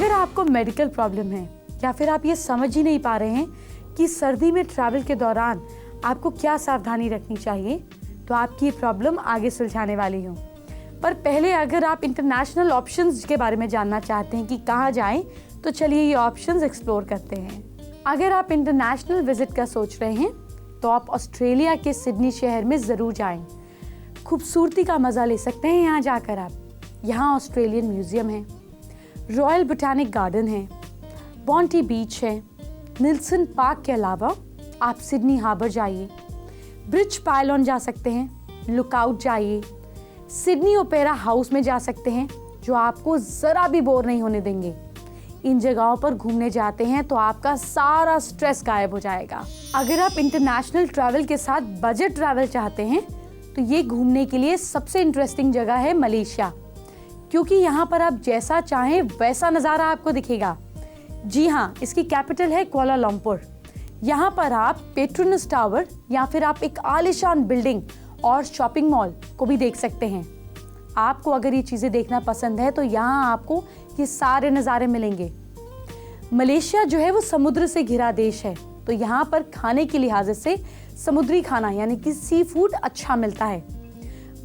अगर आपको medical problem है या फिर आप ये समझ ही नहीं पा रहे हैं कि सर्दी में ट्रैवल के दौरान आपको क्या सावधानी रखनी चाहिए, तो आपकी ये प्रॉब्लम आगे सुलझाने वाली हूँ। पर पहले अगर आप इंटरनेशनल ऑप्शंस के बारे में जानना चाहते हैं कि कहाँ जाएं, तो चलिए ये ऑप्शंस एक्सप्लोर करते हैं। अगर आप इंटरनेशनल विजिट का सोच रहे हैं तो आप ऑस्ट्रेलिया के सिडनी शहर में ज़रूर जाएं। खूबसूरती का मज़ा ले सकते हैं यहाँ जाकर आप। यहाँ ऑस्ट्रेलियन म्यूज़ियम है, रॉयल बोटानिक गार्डन है, बॉन्टी बीच है। निल्सन पार्क के अलावा आप सिडनी हार्बर जाइए, ब्रिज पायलॉन जा सकते हैं, लुकआउट जाइए, सिडनी ओपेरा हाउस में जा सकते हैं जो आपको ज़रा भी बोर नहीं होने देंगे। इन जगहों पर घूमने जाते हैं तो आपका सारा स्ट्रेस गायब हो जाएगा। अगर आप इंटरनेशनल ट्रैवल के साथ बजट ट्रैवल चाहते हैं तो ये घूमने के लिए सबसे इंटरेस्टिंग जगह है मलेशिया, क्योंकि यहाँ पर आप जैसा चाहें वैसा नज़ारा आपको दिखेगा। जी हाँ, इसकी कैपिटल है कुआलालंपुर। यहाँ पर आप पेट्रोनस टावर या फिर आप एक आलीशान बिल्डिंग और शॉपिंग मॉल को भी देख सकते हैं। आपको अगर ये चीज़ें देखना पसंद है तो यहाँ आपको ये सारे नज़ारे मिलेंगे। मलेशिया जो है वो समुद्र से घिरा देश है, तो यहाँ पर खाने के लिहाज से समुद्री खाना यानी कि सी फूड अच्छा मिलता है।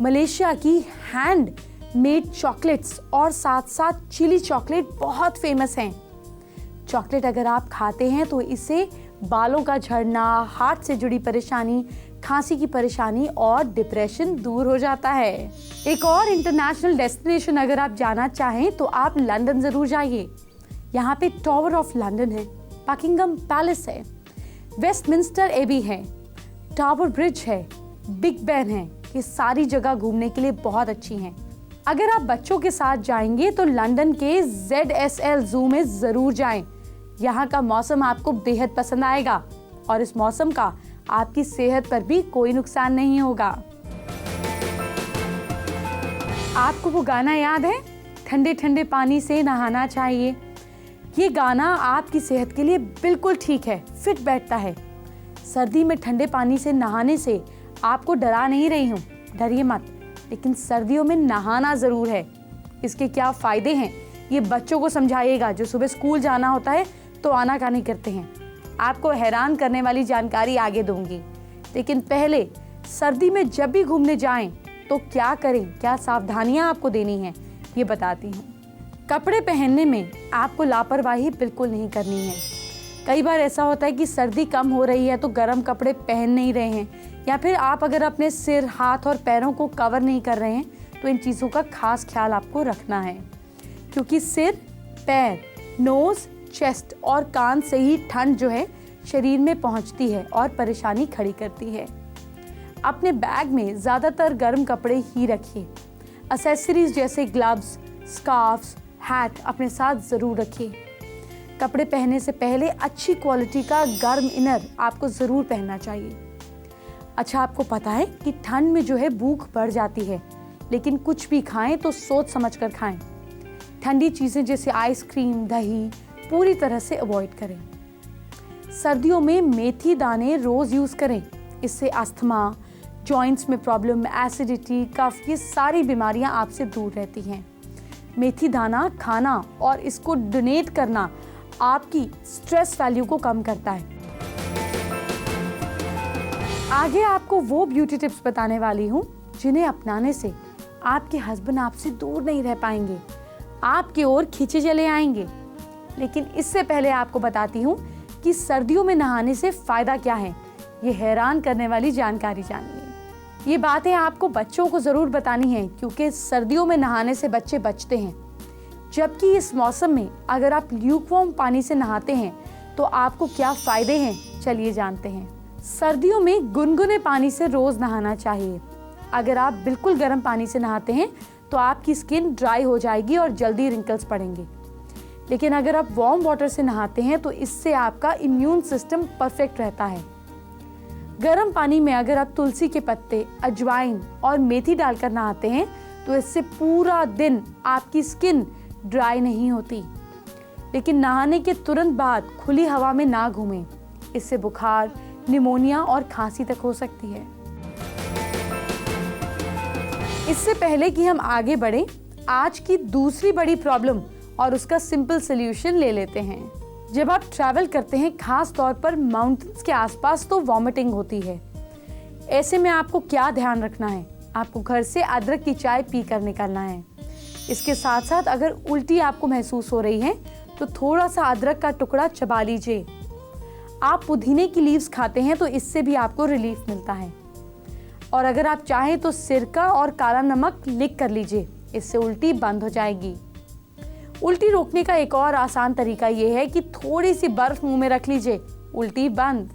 मलेशिया की हैंड मेड चॉकलेट्स और साथ साथ चिली चॉकलेट बहुत फेमस हैं। चॉकलेट अगर आप खाते हैं तो इससे बालों का झड़ना, हार्ट से जुड़ी परेशानी, खांसी की परेशानी और डिप्रेशन दूर हो जाता है। एक और इंटरनेशनल डेस्टिनेशन अगर आप जाना चाहें तो आप लंदन ज़रूर जाइए। यहाँ पे टावर ऑफ लंदन है, बकिंगम पैलेस है, वेस्टमिंस्टर एबी है, टावर ब्रिज है, बिग बेन है। ये सारी जगह घूमने के लिए बहुत अच्छी हैं। अगर आप बच्चों के साथ जाएंगे तो लंदन के ZSL ज़ू में ज़रूर जाएं। यहाँ का मौसम आपको बेहद पसंद आएगा और इस मौसम का आपकी सेहत पर भी कोई नुकसान नहीं होगा। आपको वो गाना याद है, ठंडे ठंडे पानी से नहाना चाहिए? ये गाना आपकी सेहत के लिए बिल्कुल ठीक है, फिट बैठता है। सर्दी में ठंडे पानी से नहाने से आपको डरा नहीं रही हूँ, डरिए मत, लेकिन सर्दियों में नहाना ज़रूर है। इसके क्या फ़ायदे हैं ये बच्चों को समझाइएगा जो सुबह स्कूल जाना होता है तो आनाकानी करते हैं। आपको हैरान करने वाली जानकारी आगे दूंगी, लेकिन पहले सर्दी में जब भी घूमने जाएं तो क्या करें, क्या सावधानियां आपको देनी हैं, ये बताती हूँ। कपड़े पहनने में आपको लापरवाही बिल्कुल नहीं करनी है। कई बार ऐसा होता है कि सर्दी कम हो रही है तो गर्म कपड़े पहन नहीं रहे हैं, या फिर आप अगर अपने सिर, हाथ और पैरों को कवर नहीं कर रहे हैं, तो इन चीज़ों का खास ख्याल आपको रखना है, क्योंकि सिर, पैर, नोज़, चेस्ट और कान से ही ठंड जो है शरीर में पहुंचती है और परेशानी खड़ी करती है। अपने बैग में ज़्यादातर गर्म कपड़े ही रखिए। एक्सेसरीज जैसे ग्लव्स, स्कार्फ्स, हैट अपने साथ ज़रूर रखिए। कपड़े पहनने से पहले अच्छी क्वालिटी का गर्म इनर आपको ज़रूर पहनना चाहिए। अच्छा, आपको पता है कि ठंड में जो है भूख बढ़ जाती है, लेकिन कुछ भी खाएं तो सोच समझ कर खाएं। ठंडी चीज़ें जैसे आइसक्रीम, दही पूरी तरह से अवॉइड करें। सर्दियों में मेथी दाने रोज़ यूज़ करें, इससे अस्थमा, जॉइंट्स में प्रॉब्लम, एसिडिटी, कफ, ये सारी बीमारियां आपसे दूर रहती हैं। मेथी दाना खाना और इसको डोनेट करना आपकी स्ट्रेस वैल्यू को कम करता है। आगे आपको वो ब्यूटी टिप्स बताने वाली हूँ जिन्हें अपनाने से आपके हस्बैंड आपसे दूर नहीं रह पाएंगे, आपकी ओर खींचे चले आएंगे। लेकिन इससे पहले आपको बताती हूँ कि सर्दियों में नहाने से फ़ायदा क्या है। ये हैरान करने वाली जानकारी जानिए। ये बातें आपको बच्चों को ज़रूर बतानी है, क्योंकि सर्दियों में नहाने से बच्चे बचते हैं, जबकि इस मौसम में अगर आप ल्यूकवार्म पानी से नहाते हैं तो आपको क्या फ़ायदे हैं, चलिए जानते हैं। सर्दियों में गुनगुने पानी से रोज़ नहाना चाहिए। अगर आप बिल्कुल गर्म पानी से नहाते हैं तो आपकी स्किन ड्राई हो जाएगी और जल्दी रिंकल्स पड़ेंगे। लेकिन अगर आप वार्म वाटर से नहाते हैं तो इससे आपका इम्यून सिस्टम परफेक्ट रहता है। गर्म पानी में अगर आप तुलसी के पत्ते, अजवाइन और मेथी डालकर नहाते हैं तो इससे पूरा दिन आपकी स्किन ड्राई नहीं होती। लेकिन नहाने के तुरंत बाद खुली हवा में ना घूमें, इससे बुखार, निमोनिया और खांसी तक हो सकती है। इससे पहले कि हम आगे बढ़ें, आज की दूसरी बड़ी प्रॉब्लम और उसका सिंपल सोल्यूशन ले लेते हैं। जब आप ट्रैवल करते हैं, खास तौर पर माउंटेन्स के आसपास, तो वॉमिटिंग होती है। ऐसे में आपको क्या ध्यान रखना है? आपको घर से अदरक की चाय पी कर निकलना है। इसके साथ साथ अगर उल्टी आपको महसूस हो रही है तो थोड़ा सा अदरक का टुकड़ा चबा लीजिए। आप पुदीने की लीव्स खाते हैं तो इससे भी आपको रिलीफ मिलता है। और अगर आप चाहें तो सिरका और काला नमक लिख कर लीजिए, इससे उल्टी बंद हो जाएगी। उल्टी रोकने का एक और आसान तरीका यह है कि थोड़ी सी बर्फ मुंह में रख लीजिए, उल्टी बंद।